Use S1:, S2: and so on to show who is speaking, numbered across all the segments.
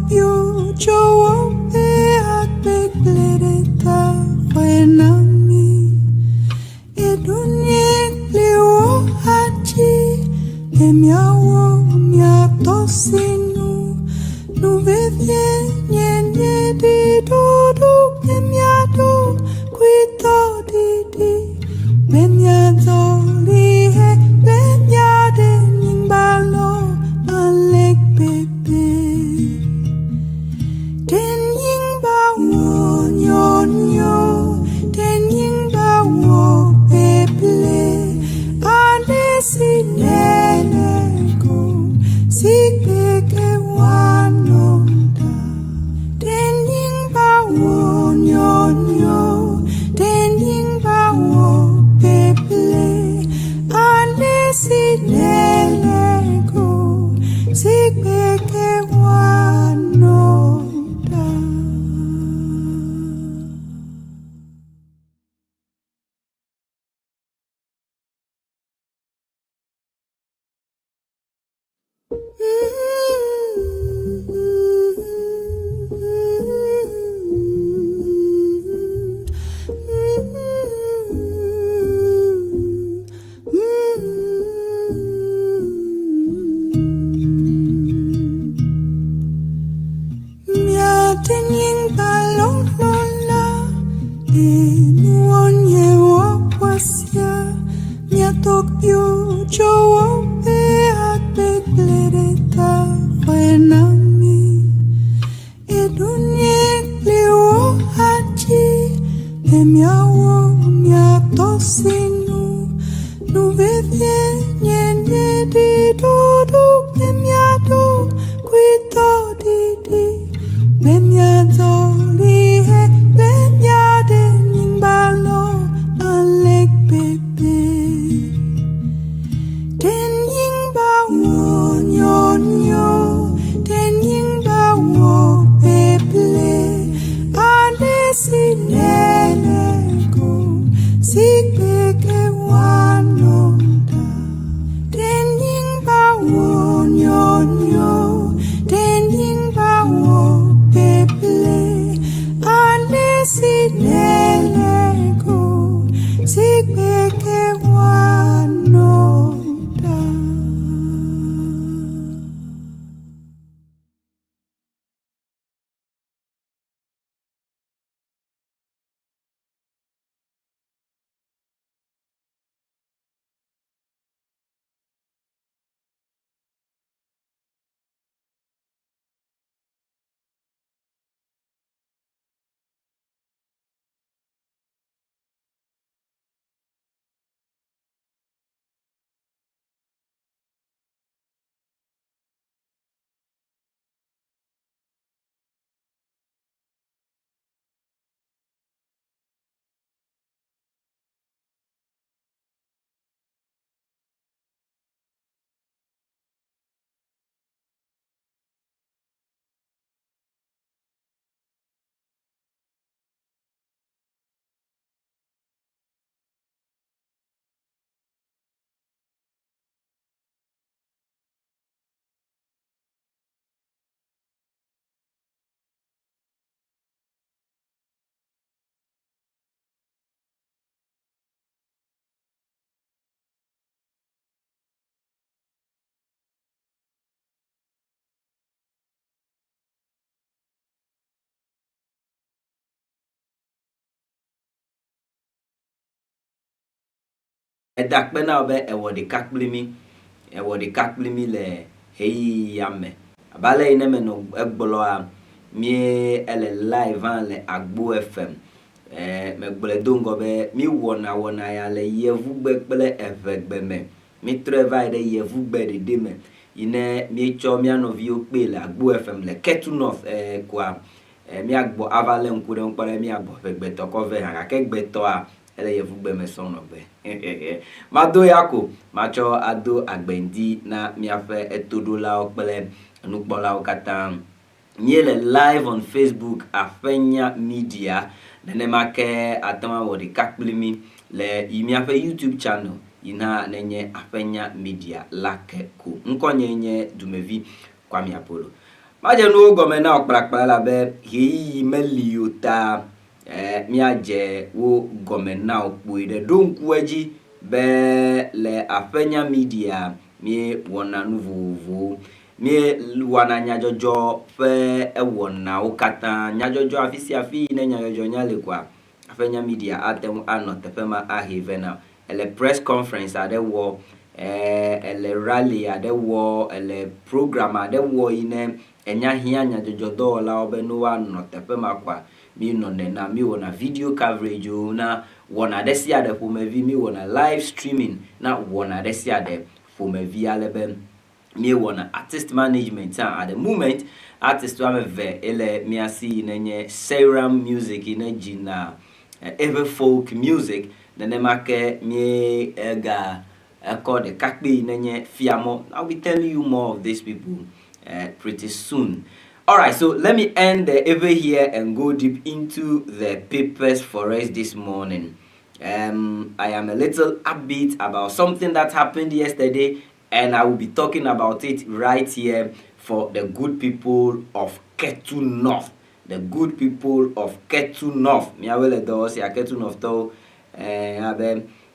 S1: you Joe at big blita Wenami Edunye Leo Haji Emiawo Miatosinu Nuvevye Nye di Dodo Emiado Quito Didi Bemiado Lihe Bemiade Ningbalo Alek Bebe Den Yingba Wo Nyonyo Den Yingba Wo Peple Alesi Leleko Sikbeke Wanoda Den Yingba Wo Nyonyo Den Yingba Wo Peple Alesi Leleko Sikbeke Wanoda
S2: Edakpena obe ewodi kakplimi le hei yame abale ineme no egbolo a mi ele live an le Agbo FM me gbole dongo be mi wona ya le yevugbe pele evegbeme mi treva de yevugbe de deme ine mi cho mi anovi okpe le Agbo FM le Ketu North kwa mi agbo avale nkure nkpare mi agbo fegbeto ko ve ha kegbeto a ele yevugbe me sono be mado yako macho ado agbendi na miafe etodola okpele nukbola okata miele live on Facebook Afenya Media nenemake atama wodi kakplimi le imiafe YouTube channel ina nenye Afenya Media lake ku nkonyenye dumevi kwa mi apolo Maje no gome na okprakpala la be hi meliota miaje wo gome na okpu de donku aji be le Afenya Media mi wona nuvuvu mi wana nyajojo fe wona ukata nyajojo afisi afi na nyajojo nyale kwa Afenya Media atem anote fe ma ahivena ele press conference ade wo ele rally ade wo ele program ade wo ine enya hia nyajojo do la obenu wa note fe makwa mi no na mi wona video coverage na wona desi ade for me mi wona live streaming na wona desi ade for me via lebe mi wona artist management at the moment artist wa me ve ele mi asi nenye Serum Music ina jina ever folk music na make mi ga called the kakbe nenye fiamo. I'll be telling you more of these people pretty soon. Alright, so let me end over here and go deep into the papers for us this morning. I am a little upbeat about something that happened yesterday, and I will be talking about it right here for the good people of Ketu North. The good people of Ketu North. Mi awele do si a Ketu North to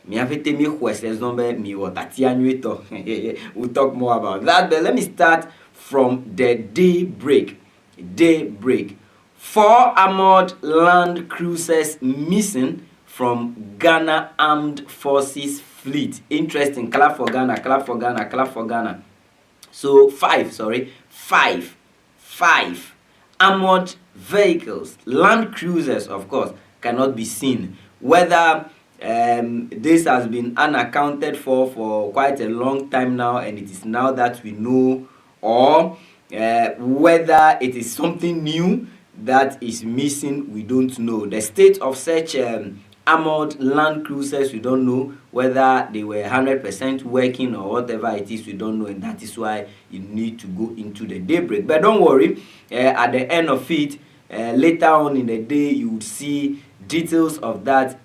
S2: mi avete mi questions number mi wotatianuito. We'll talk more about that, but let me start from the daybreak. 4 armored land cruisers missing from Ghana Armed Forces fleet. Interesting. Clap for Ghana, clap for Ghana, clap for Ghana. So 5 armored vehicles, land cruisers, of course, cannot be seen. Whether this has been unaccounted for quite a long time now, and it is now that we know, or whether it is something new that is missing, we don't know. The state of such armored land cruisers, we don't know whether they were 100% working or whatever it is, we don't know, and that is why you need to go into the daybreak. But don't worry, at the end of it, later on in the day, you would see details of that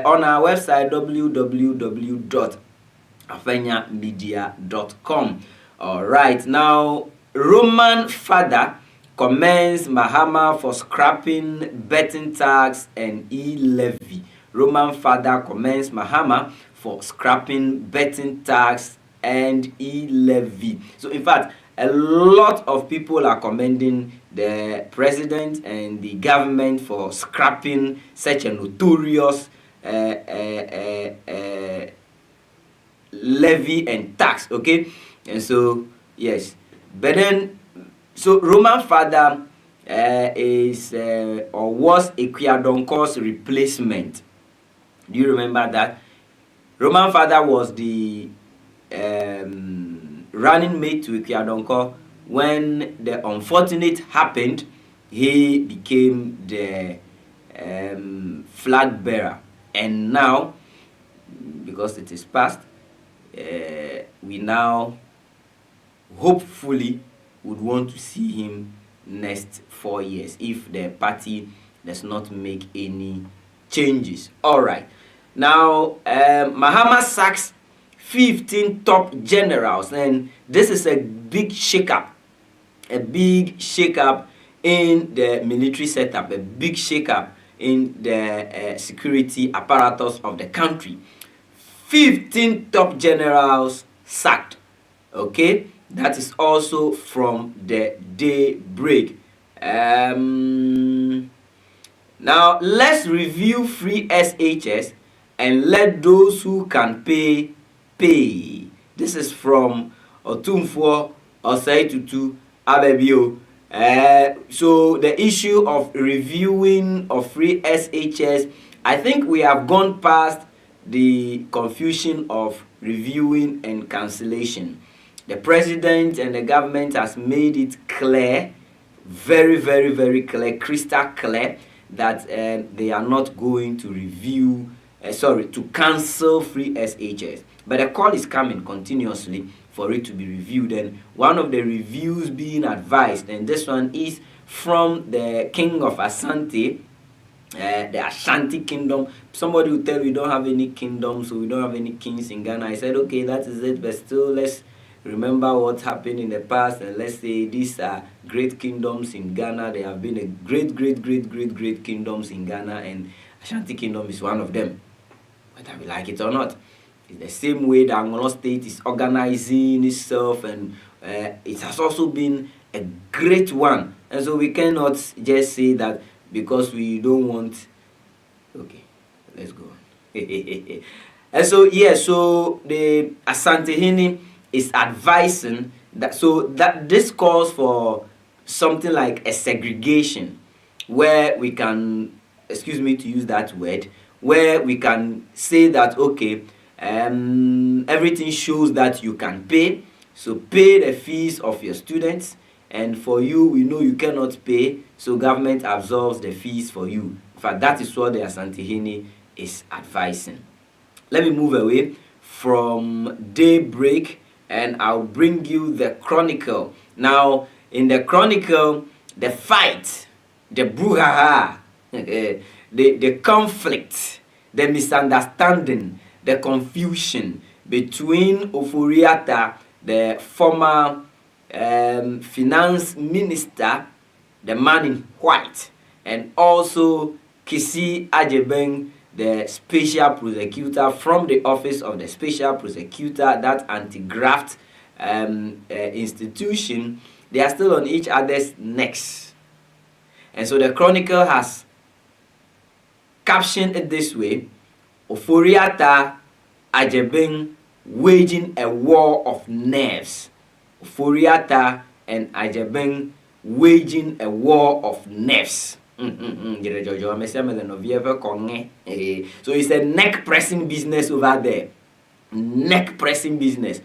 S2: on our website www.afenyamedia.com. All right, now Roman father commends Mahama for scrapping betting tax and e-levy. Roman father commends Mahama for scrapping betting tax and e-levy. So in fact, a lot of people are commending the president and the government for scrapping such a notorious levy and tax, okay? And so, yes. But then, so Roman father is or was Ekweadonko's replacement. Do you remember that? Roman father was the running mate to Ekweadonko. When the unfortunate happened, he became the flag bearer. And now, because it is past, we now hopefully would want to see him next 4 years if the party does not make any changes. All right. Now, Mahama sacks 15 top generals, and this is a big shakeup. A big shakeup in the military setup, a big shakeup in the security apparatus of the country. 15 top generals sacked. Okay, that is also from the daybreak. Now let's review free SHS and let those who can pay pay. This is from Otumfuo Osei-Tutu Abebio. So the issue of reviewing of free SHS, I think we have gone past the confusion of reviewing and cancellation. The president and the government has made it clear, very, very, very clear, crystal clear, that they are not going to review, to cancel free SHS. But the call is coming continuously for it to be reviewed. And one of the reviews being advised, and this one is from the king of Asante, the Ashanti kingdom. Somebody will tell you we don't have any kingdom, so we don't have any kings in Ghana. I said, okay, that is it, but still let's remember what happened in the past, and let's say these are great kingdoms in Ghana. There have been a great kingdoms in Ghana, and Ashanti Kingdom is one of them, whether we like it or not. It's the same way that Angolo State is organizing itself, and it has also been a great one. And so we cannot just say that because we don't want. Okay, let's go on. And so so the Asantehene is advising that, so that this calls for something like a segregation, where we can, excuse me to use that word, where we can say that, okay, everything shows that you can pay, so pay the fees of your students, and for you, we know you cannot pay, so government absorbs the fees for you. In fact, that is what the Asantehene is advising. Let me move away from Daybreak, and I'll bring you the Chronicle. Now, in the Chronicle, the fight, the brouhaha, the conflict, the misunderstanding, the confusion between Ofori-Atta, the former finance minister, the man in white, and also Kisi Agyebeng, the special prosecutor from the office of the special prosecutor, that anti-graft institution. They are still on each other's necks. And so the Chronicle has captioned it this way: Ofori-Atta, Agyebeng waging a war of nerves. Ofori-Atta and Agyebeng waging a war of nerves. So it's a neck pressing business over there. Neck pressing business.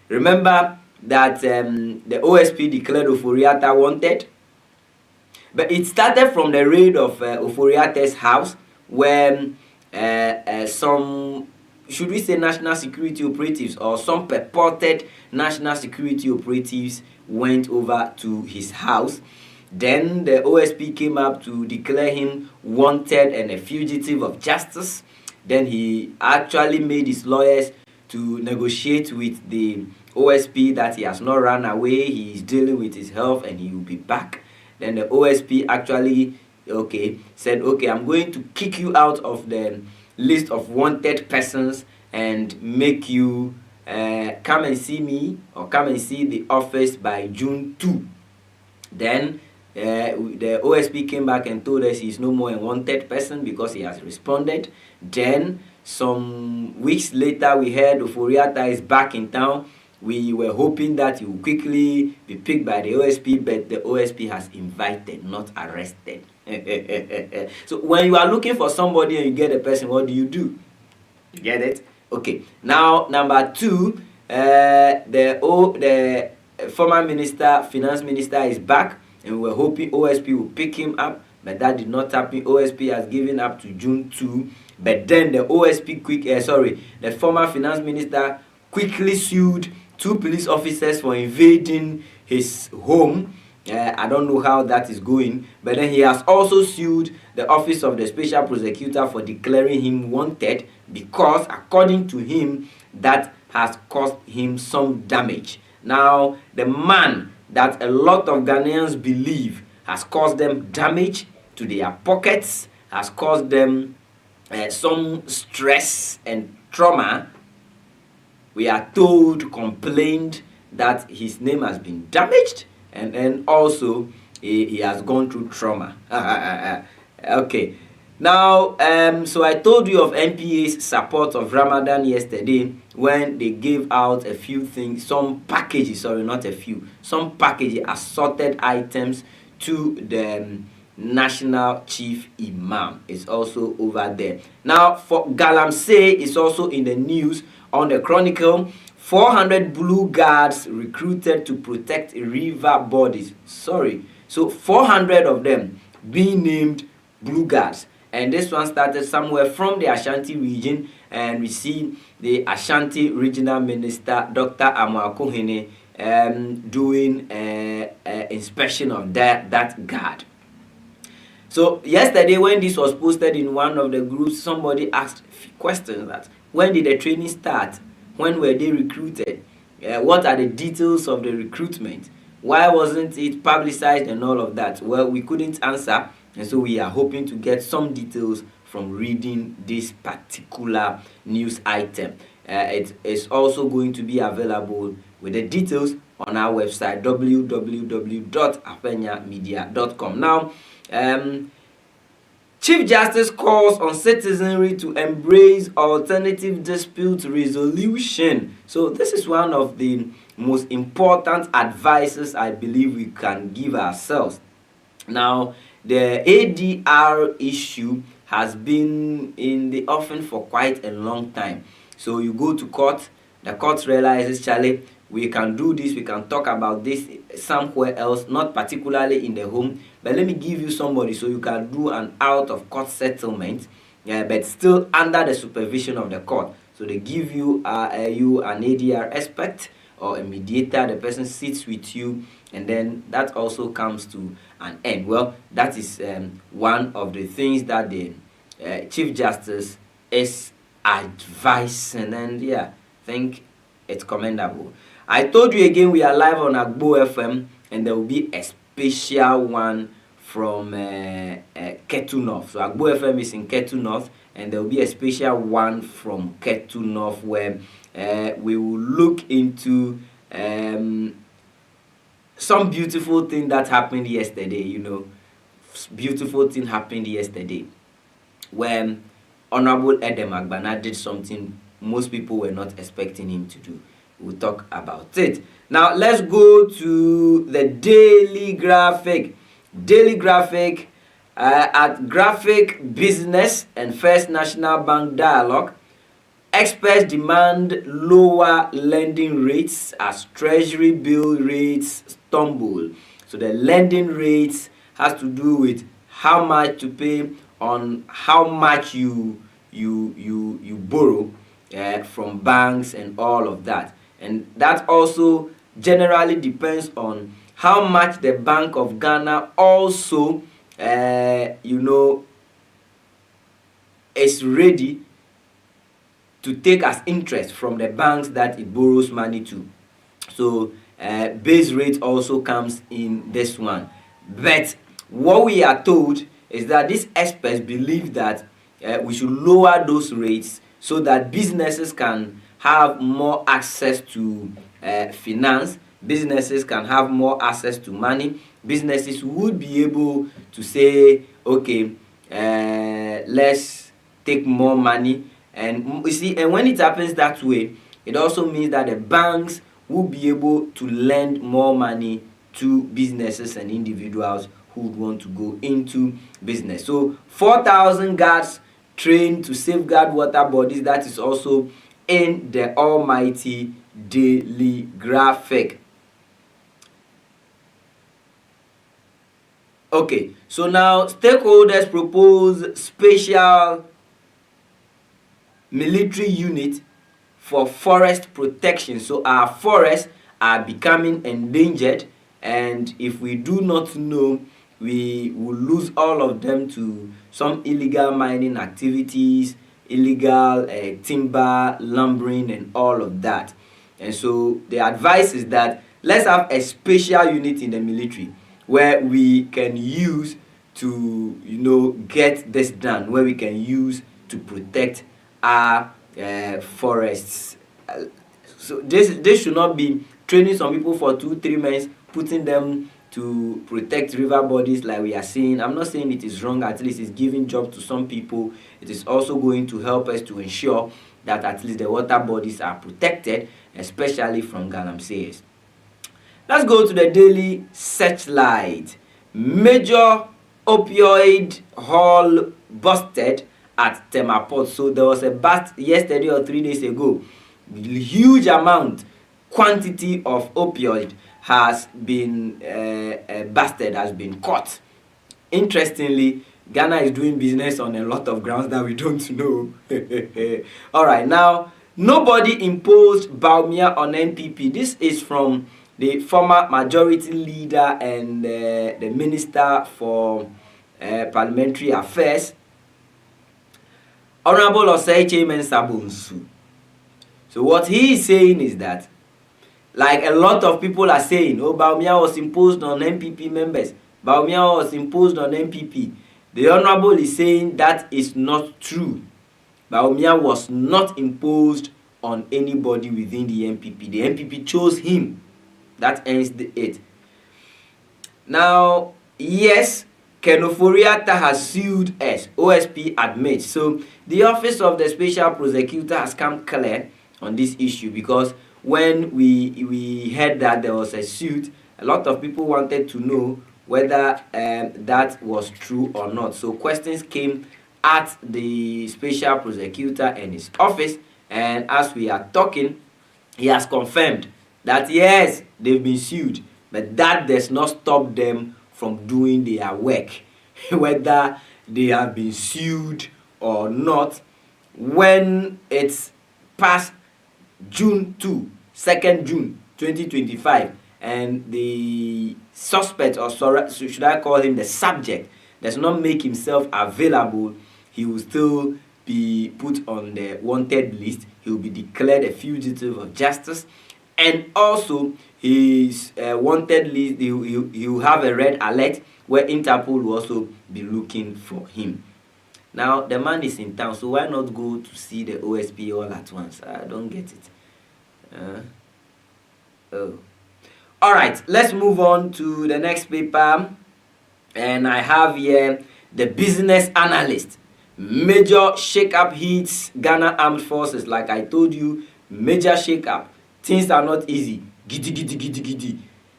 S2: Remember that the OSP declared Ofori-Atta wanted, but it started from the raid of Ofori-Atta's house, where some, should we say, national security operatives, or some purported national security operatives went over to his house. Then the OSP came up to declare him wanted and a fugitive of justice. Then he actually made his lawyers to negotiate with the OSP that he has not run away, he is dealing with his health and he will be back. Then the OSP actually said, okay, I'm going to kick you out of the list of wanted persons and make you come and see me, or come and see the office by June 2. Then the OSP came back and told us he's no more a wanted person because he has responded. Then some weeks later we heard Ofori-Atta is back in town. We were hoping that he would quickly be picked by the OSP, but the OSP has invited, not arrested. So when you are looking for somebody and you get a person, what do? You get it? Okay. Now, number 2, the former minister, finance minister, is back, and we were hoping OSP will pick him up, but that did not happen. OSP has given up to June 2, but then the the former finance minister quickly sued 2 police officers for invading his home. I don't know how that is going, but then he has also sued the office of the special prosecutor for declaring him wanted, because according to him, that has caused him some damage. Now, the man that a lot of Ghanaians believe has caused them damage to their pockets, has caused them some stress and trauma, we are told, complained that his name has been damaged, and then also he has gone through trauma. Okay. Now, so I told you of NPA's support of Ramadan yesterday, when they gave out a few things, some packages, some packages, assorted items to the National Chief Imam. Is also over there. Now, for Galamsey is also in the news on the Chronicle. 400 blue guards recruited to protect river bodies. So 400 of them being named blue guards. And this one started somewhere from the Ashanti region, and we see the Ashanti Regional Minister, Dr. Amoako Hene, doing an inspection of that guard. So yesterday, when this was posted in one of the groups, somebody asked questions that, When did the training start? When were they recruited? What are the details of the recruitment? Why wasn't it publicized and all of that? Well, we couldn't answer, and so we are hoping to get some details from reading this particular news item. It is also going to be available with the details on our website www.afenyamedia.com. Now, Chief Justice calls on citizenry to embrace alternative dispute resolution. So this is one of the most important advices I believe we can give ourselves. Now, the ADR issue has been in the offing for quite a long time. So you go to court, the court realizes, Charlie, we can do this, we can talk about this somewhere else, not particularly in the home, but let me give you somebody so you can do an out-of-court settlement, but still under the supervision of the court. So they give you an ADR expert or a mediator, the person sits with you, and then that also comes to an end. Well, that is one of the things that the Chief Justice is advising, and yeah, I think it's commendable. I told you again, we are live on Agbo FM, and there will be a special one from Ketu North. So Agbo FM is in Ketu North, and there will be a special one from Ketu North where we will look into some beautiful thing that happened yesterday. You know, beautiful thing happened yesterday when Honorable Edem Agbana did something most people were not expecting him to do. We'll talk about it. Now, let's go to the Daily Graphic. Daily Graphic at Graphic Business and First National Bank dialogue. Experts demand lower lending rates as Treasury bill rates stumble. So the lending rates has to do with how much to pay on how much you borrow from banks and all of that. And that also generally depends on how much the Bank of Ghana also, is ready to take as interest from the banks that it borrows money to. So base rate also comes in this one. But what we are told is that these experts believe that we should lower those rates so that businesses can have more access to finance, businesses can have more access to money, businesses would be able to say, okay, let's take more money. And you see, and when it happens that way, it also means that the banks will be able to lend more money to businesses and individuals who would want to go into business. So 4,000 guards trained to safeguard water bodies. That is also in the almighty Daily Graphic. Okay, so now stakeholders propose special military unit for forest protection. So our forests are becoming endangered, and if we do not know, we will lose all of them to some illegal mining activities, illegal timber lumbering and all of that. And so the advice is that let's have a special unit in the military where we can use to get this done, where we can use to protect our forests. So this should not be training some people for 2-3 months, putting them to protect river bodies like we are seeing. I'm not saying it is wrong, at least it's giving jobs to some people. It is also going to help us to ensure that at least the water bodies are protected, especially from galamseyers. Let's go to the Daily Searchlight. Major opioid haul busted at Tema Port. So there was a bust yesterday or 3 days ago. Huge amount, quantity of opioid has been busted, has been caught. Interestingly, Ghana is doing business on a lot of grounds that we don't know. All right, now, nobody imposed Bawumia on NPP. This is from the former majority leader and the Minister for Parliamentary Affairs. Honorable Osei Mensah Bonsu. So what he is saying is that, like a lot of people are saying, oh, Bawumia was imposed on NPP members. Bawumia was imposed on NPP. The Honorable is saying that is not true. Bawumia was not imposed on anybody within the NPP. The NPP chose him. That ends it. Now, yes, Ken Ofori-Atta has sued us. OSP admits. So the office of the special prosecutor has come clear on this issue, because when we heard that there was a suit, a lot of people wanted to know whether that was true or not. So questions came at the special prosecutor and his office, and as we are talking, he has confirmed that yes, they've been sued, but that does not stop them from doing their work. Whether they have been sued or not, when it's past June 2nd June 2025, and the suspect, or should I call him the subject, does not make himself available, he will still be put on the wanted list. He will be declared a fugitive of justice, and also his wanted list, he will have a red alert where Interpol will also be looking for him. Now the man is in town, so why not go to see the OSP all at once? I don't get it. All right, let's move on to the next paper, and I have here the Business Analyst. Major shake-up hits Ghana Armed Forces. Like I told you, major shake-up. Things are not easy. Giddy, giddy, giddy, giddy.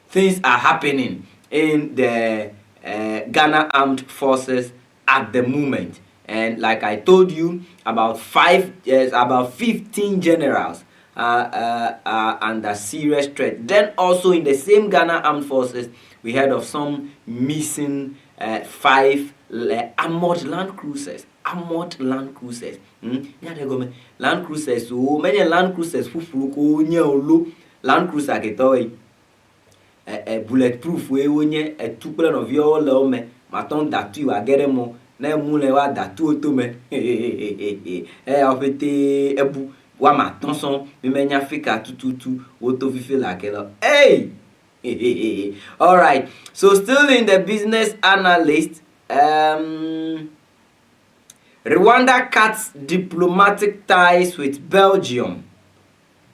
S2: Things are happening in the Ghana Armed Forces at the moment. And like I told you, about 15 generals are under serious threat. Then also in the same Ghana Armed Forces, we heard of some missing 5 armored land cruisers. Armored land cruisers. Land cruisers. So many land cruisers. Land cruiser ketoy. Bulletproof. We onye a tuple of your lome. Maton datu ageremo. Na mule wa datu otome. Ofete ebu. Wa matonson. Mimenya fika tututu. Woto fife la kelo. Hey! All right. So still in the Business Analyst. Rwanda cuts diplomatic ties with Belgium.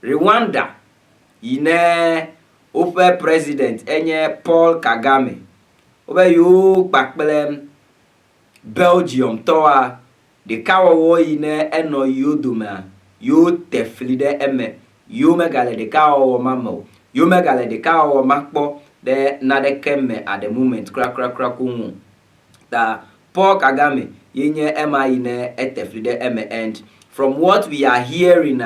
S2: Rwanda, ine ope president enye Paul Kagame. Obe yo bakpelem Belgium toa de kawawo ine eno yoduma yo teflide eme yo megale de kawawo mamo yo megale de kawawo makpo de na de kemme at the moment kra kungu da Paul Kagame yenye ema ine eteflide eme. And from what we are hearing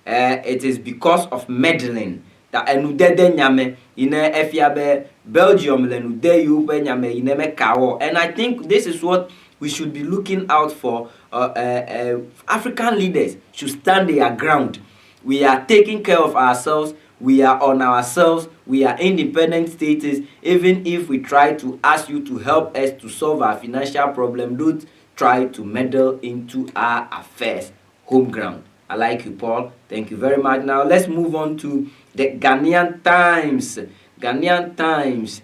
S2: it is because of meddling that enudede nyame ine efiabe Belgium lenude yupe nyame ine me kawo. And I think this is what we should be looking out for. African leaders should stand their ground. We are taking care of ourselves. We are on ourselves. We are independent states. Even if we try to ask you to help us to solve our financial problem, don't try to meddle into our affairs. Home ground. I like you, Paul. Thank you very much. Now let's move on to the Ghanaian Times. Ghanaian Times.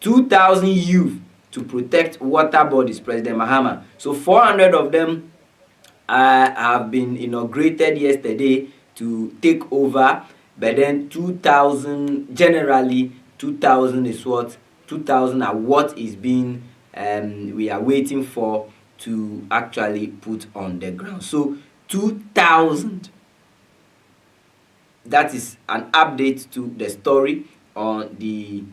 S2: 2,000 youth to protect water bodies, President Mahama. So 400 of them have been inaugurated yesterday to take over, but then 2,000, generally 2,000 is what 2,000 are what is being we are waiting for to actually put on the ground. So 2,000. That is an update to the story on the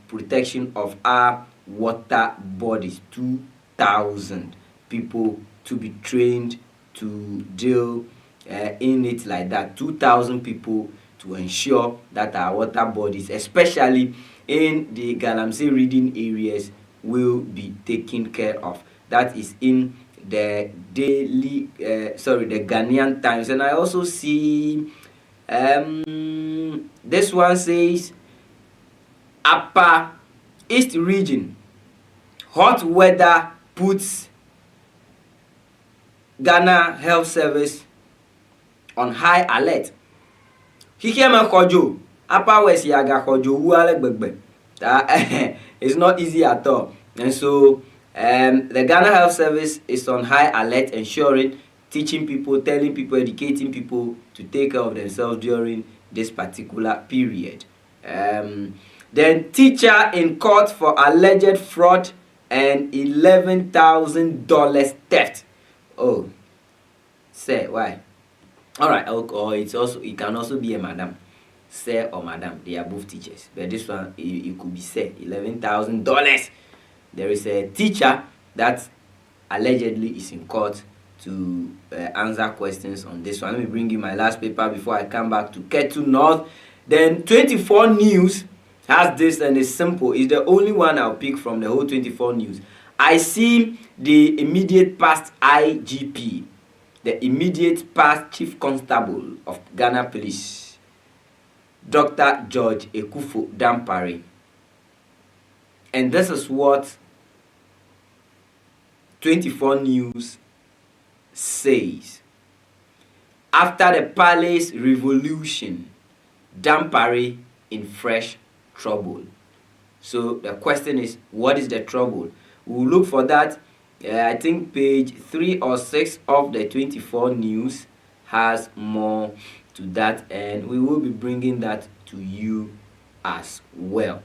S2: protection of our water bodies. 2,000 people to be trained to deal in it like that. 2,000 people to ensure that our water bodies, especially in the Galamsey reading areas, will be taken care of. That is in the the Ghanaian Times. And I also see this one says Upper East region, hot weather puts Ghana Health Service on high alert. Hikema kojo, apa wesi yaga kojo uale gbegbe. It's not easy at all. And so the Ghana Health Service is on high alert, ensuring, teaching people, telling people, educating people to take care of themselves during this particular period. Then teacher in court for alleged fraud and $11,000 theft. Oh, say why? All right. Or it can also be a madam, sir or madam. They are both teachers, but this one it could be sir. $11,000. There is a teacher that allegedly is in court to answer questions on this one. Let me bring you my last paper before I come back to Ketu North. Then 24 News has this, and it's simple. It's the only one I'll pick from the whole 24 News. I see the immediate past IGP, the immediate past Chief Constable of Ghana Police, Dr. George Ekufo Dampare. And this is what 24 News says. After the palace revolution, Dampare in fresh trouble. So the question is, what is the trouble? We'll look for that. I think page 3 or 6 of the 24 News has more to that, and we will be bringing that to you as well.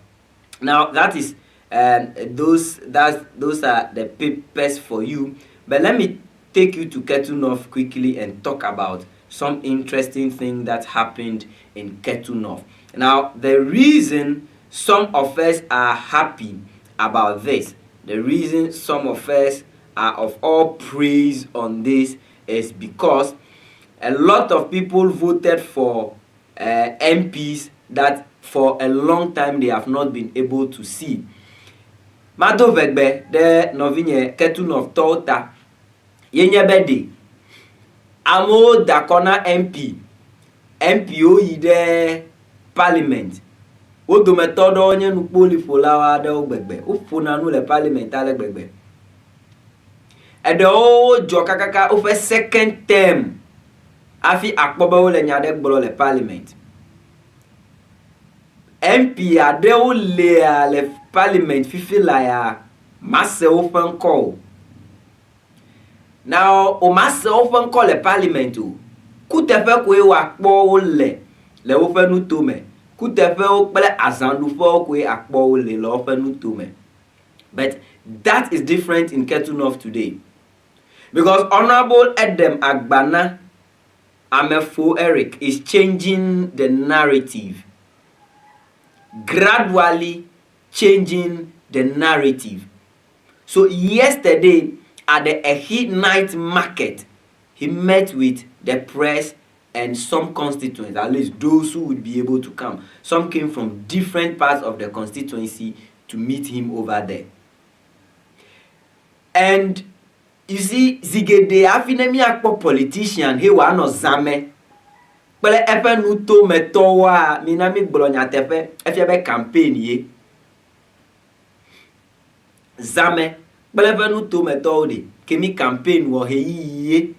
S2: Now that is those are the papers for you, but let me take you to Ketu North quickly and talk about some interesting thing that happened in Ketu North. Now, the reason some of us are happy about this, the reason some of us are of all praise on this, is because a lot of people voted for MPs that for a long time they have not been able to see. Mado Vegbe, de novinye Ketu North Tota, yenye bedi, amo dakona MPO yide Parliament. O do metodo onye nukpoli folawa de ogbegbe. O fona nu le Parliament ale gbegbe. Ede o jo kakaka o fe second term. Afi akpoba o le nyade gbolo le Parliament. MP ade o le Parliament fifi la ya masse open call. Now o masse open call le Parliament o. Kutefe ko e wakpo o le ofe nu tome. Kutefe o pele azandu fo ko e akpo o le ofe nu tome. But that is different in Ketu North today. Because Honorable Edem Agbana Amefo Eric is changing the narrative. Gradually changing the narrative. So yesterday at the Ehi night market, he met with the press and some constituents, at least those who would be able to come. Some came from different parts of the constituency to meet him over there. And you see, Zigede afinemi akpo politician, he wa no zame. Pele efe nuto metowa, minami gbolonya tefe, efe be campaign ye. Zame, pele efe nuto metowa de, kemi campaign wo he ye.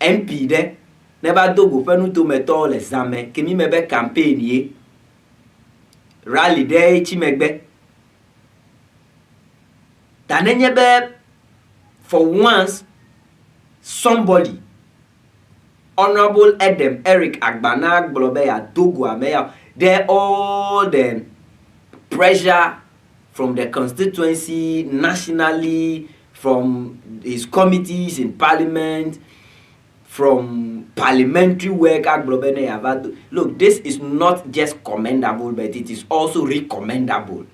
S2: MP de, neba dogo fe nuto metowa le zame, kemi mebe campaign ye. Rally de chimegbe. Tanenye be, for once, somebody, Honorable Edem Eric Agbana Gbolobeya Dogo Ameya, they're all the pressure from the constituency, nationally, from his committees in parliament, from parliamentary work. Look, this is not just commendable, but it is also recommendable.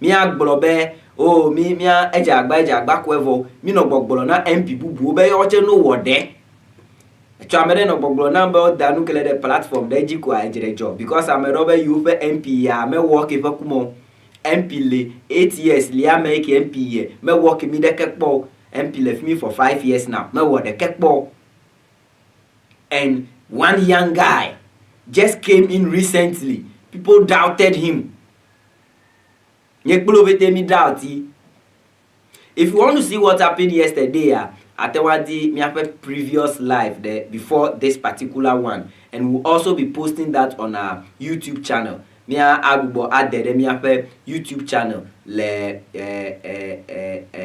S2: Mi Agbolobe, oh, mi eja agba kwevo, mi no gbogbolo na MP bubu be oche no wode. Chamere no gbogbolo na be danu kele de platform de jiko ajere job, because I'm a robe you fe MP ya me work e kumo MP le 8 years li make MP ye me work mi de kekpo MP left me for 5 years now me wo de kekpo. And one young guy just came in recently. People doubted him. If you want to see what happened yesterday, Atewadi me have previous live there before this particular one, and we'll also be posting that on our YouTube channel. Me agbo adede me have YouTube channel le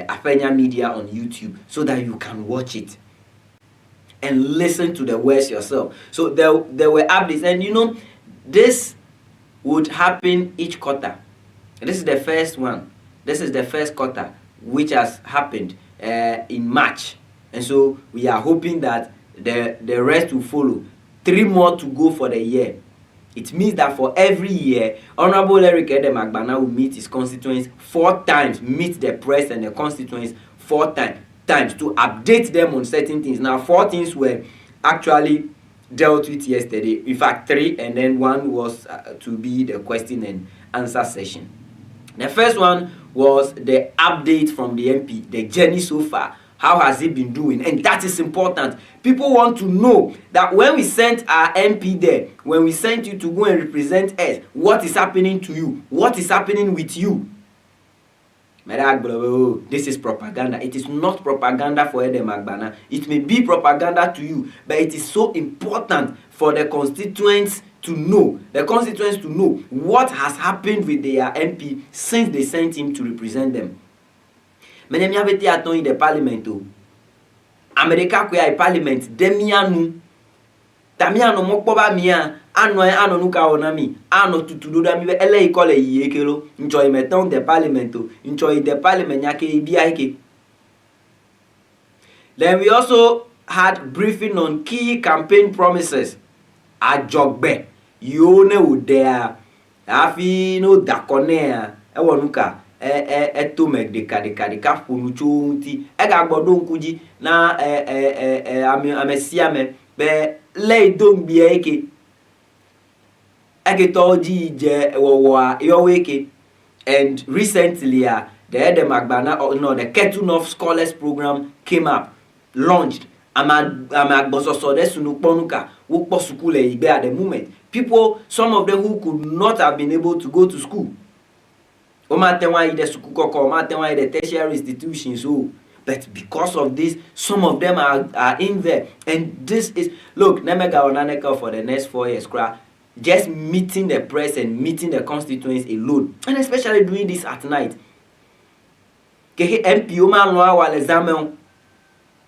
S2: Afenya Media on YouTube, so that you can watch it and listen to the words yourself. So there were updates, and you know this would happen each quarter. This is the first one. This is the first quarter which has happened in March, and so we are hoping that the rest will follow. 3 more to go for the year. It means that for every year, Honorable Eric Edem Agbana will meet his constituents 4 times, meet the press and the constituents 4 times to update them on certain things. Now 4 things were actually dealt with yesterday. In fact 3, and then 1 was to be the question and answer session. The first one was the update from the MP, the journey so far. How has it been doing? And that is important. People want to know that when we sent our MP there, when we sent you to go and represent us, what is happening to you? What is happening with you? This is propaganda. It is not propaganda for Edem Agbana. It may be propaganda to you, but it is so important for the constituents to know. The constituents to know what has happened with their MP since they sent him to represent them. Menem yaveti aton in the parliament o. America kwe ay parliament demianu. Tamiano mokpo ba mia ano nuka onami ano tutudo da mi be ele ikole yekelo enjoy meton the parliament o. Enjoy the parliament yake bia ike. Then we also had briefing on key campaign promises. Ajogbe yone udea afi no dakone ewonuka eto deka funucho nti ga gbodo nkuji na amesiame be le don bi eke toji je wowo yoweke. And recently the Edem Agbana the Ketunov Scholars Program came up, launched. Amagbososo desunu ponuka wo po school igbe at the moment. People, some of them who could not have been able to go to school. The tertiary institutions, but because of this, some of them are in there. And this is, look, Nemega Onaneka for the next 4 years, just meeting the press and meeting the constituents alone, and especially doing this at night.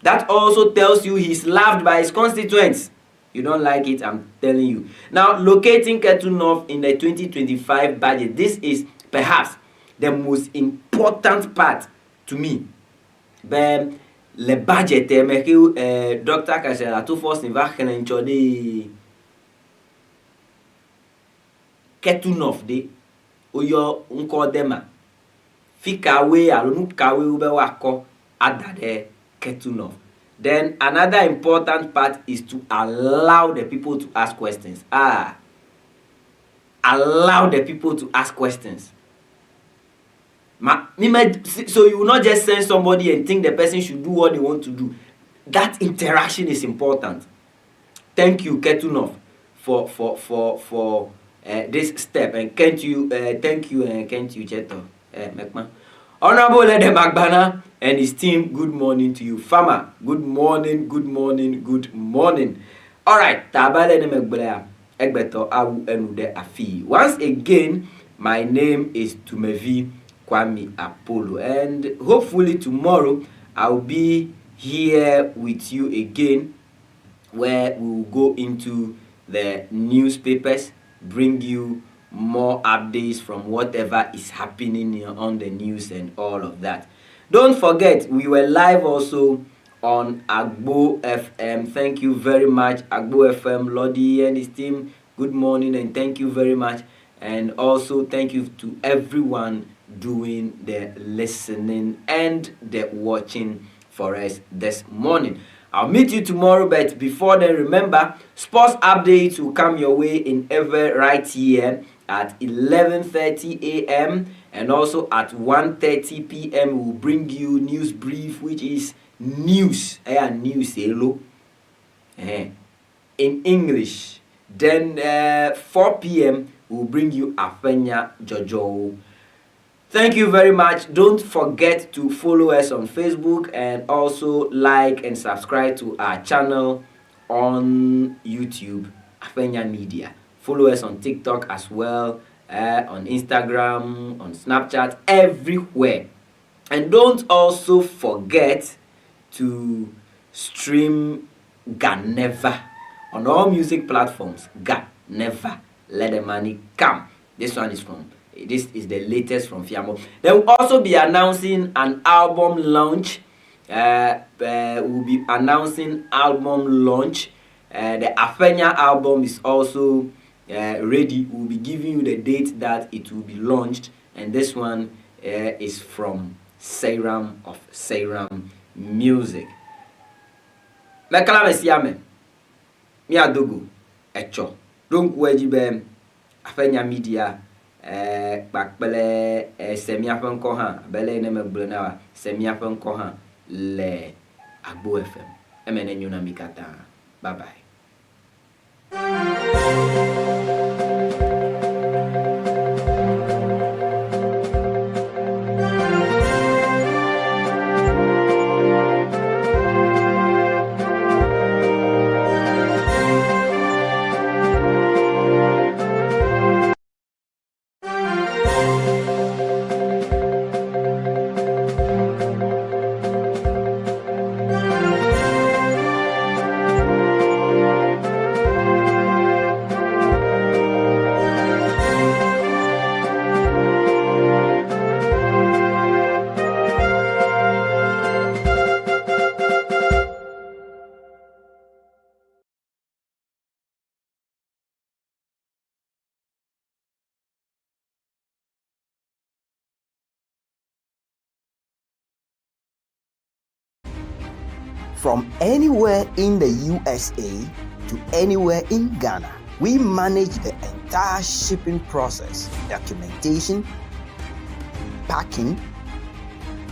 S2: That also tells you he's loved by his constituents. You don't like it, I'm telling you. Now, locating Ketunov in the 2025 budget, this is perhaps the most important part to me. But le budget, Dr. Kashela, to force in Vachen Chode Ketunov de Oyo Unkodema Fikawe Alunukawe Ubewako Adade Ketunov. Then another important part is to allow the people to ask questions. Allow the people to ask questions. So you will not just send somebody and think the person should do what they want to do. That interaction is important. Thank you, Ketunov, for this step. And thank you, Cheto Mekman. Honorable Edem Agbana and his team, good morning to you. Farmer, good morning. All right, Tabale Nemegbrea, Egbeto Awu Enude Afi. Once again, my name is Tumevi Kwame Apollo, and hopefully tomorrow I'll be here with you again, where we will go into the newspapers, bring you more updates from whatever is happening on the news and all of that. Don't forget, we were live also on Agbo FM. Thank you very much, Agbo FM, Lodi and his team. Good morning and thank you very much. And also thank you to everyone doing the listening and the watching for us this morning. I'll meet you tomorrow, but before then, remember, sports updates will come your way in ever right here at 11:30 a.m. and also at 1:30 p.m. we'll bring you news brief, which is news hello in English. Then 4 p.m. we'll bring you Afenya Jojo Thank you very much. Don't forget to follow us on Facebook and also like and subscribe to our channel on YouTube, Afenya Media. Follow us on TikTok as well, on Instagram, on Snapchat, everywhere. And don't also forget to stream Ganeva on all music platforms. Ganeva, let the money come. This is the latest from Fiamo. They will also be announcing an album launch. We'll be announcing album launch. The Afenya album is also ready. We'll be giving you the date that it will be launched, and this one is from Seiram of Seiram Music. Mekala mesiame mi adogo echo don't wajibe Afenya Media bakpele semia fanko ha bele ne megblo na semia fanko ha le Agbo FM emene nyuna mikata. Bye bye.
S3: From anywhere in the USA to anywhere in Ghana, we manage the entire shipping process, documentation, packing,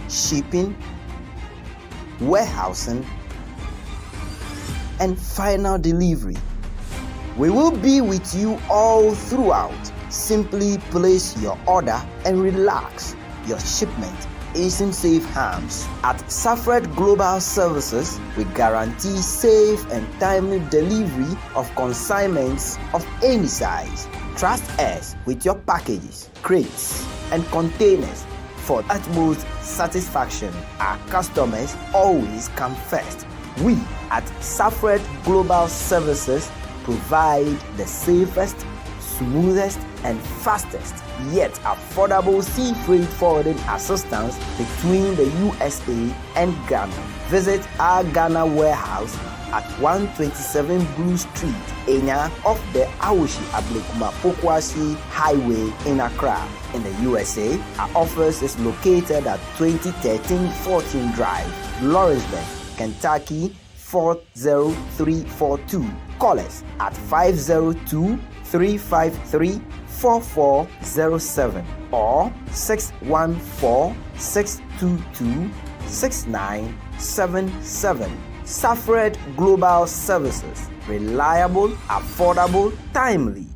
S3: shipping, warehousing, and final delivery. We will be with you all throughout. Simply place your order and relax. Your shipment is in safe hands. At Safred Global Services, we guarantee safe and timely delivery of consignments of any size. Trust us with your packages, crates, and containers for utmost satisfaction. Our customers always come first. We at Safred Global Services provide the safest, smoothest, and fastest yet affordable sea freight forwarding assistance between the USA and Ghana. Visit our Ghana warehouse at 127 Blue Street, Enya, off the Awoshi Ablekuma Pokwasi Highway in Accra. In the USA, our office is located at 2013 Fortune Drive, Lawrenceburg, Kentucky 40342. Call us at 502-353-4407 or 614-622-6977. Safred Global Services. Reliable, affordable, timely.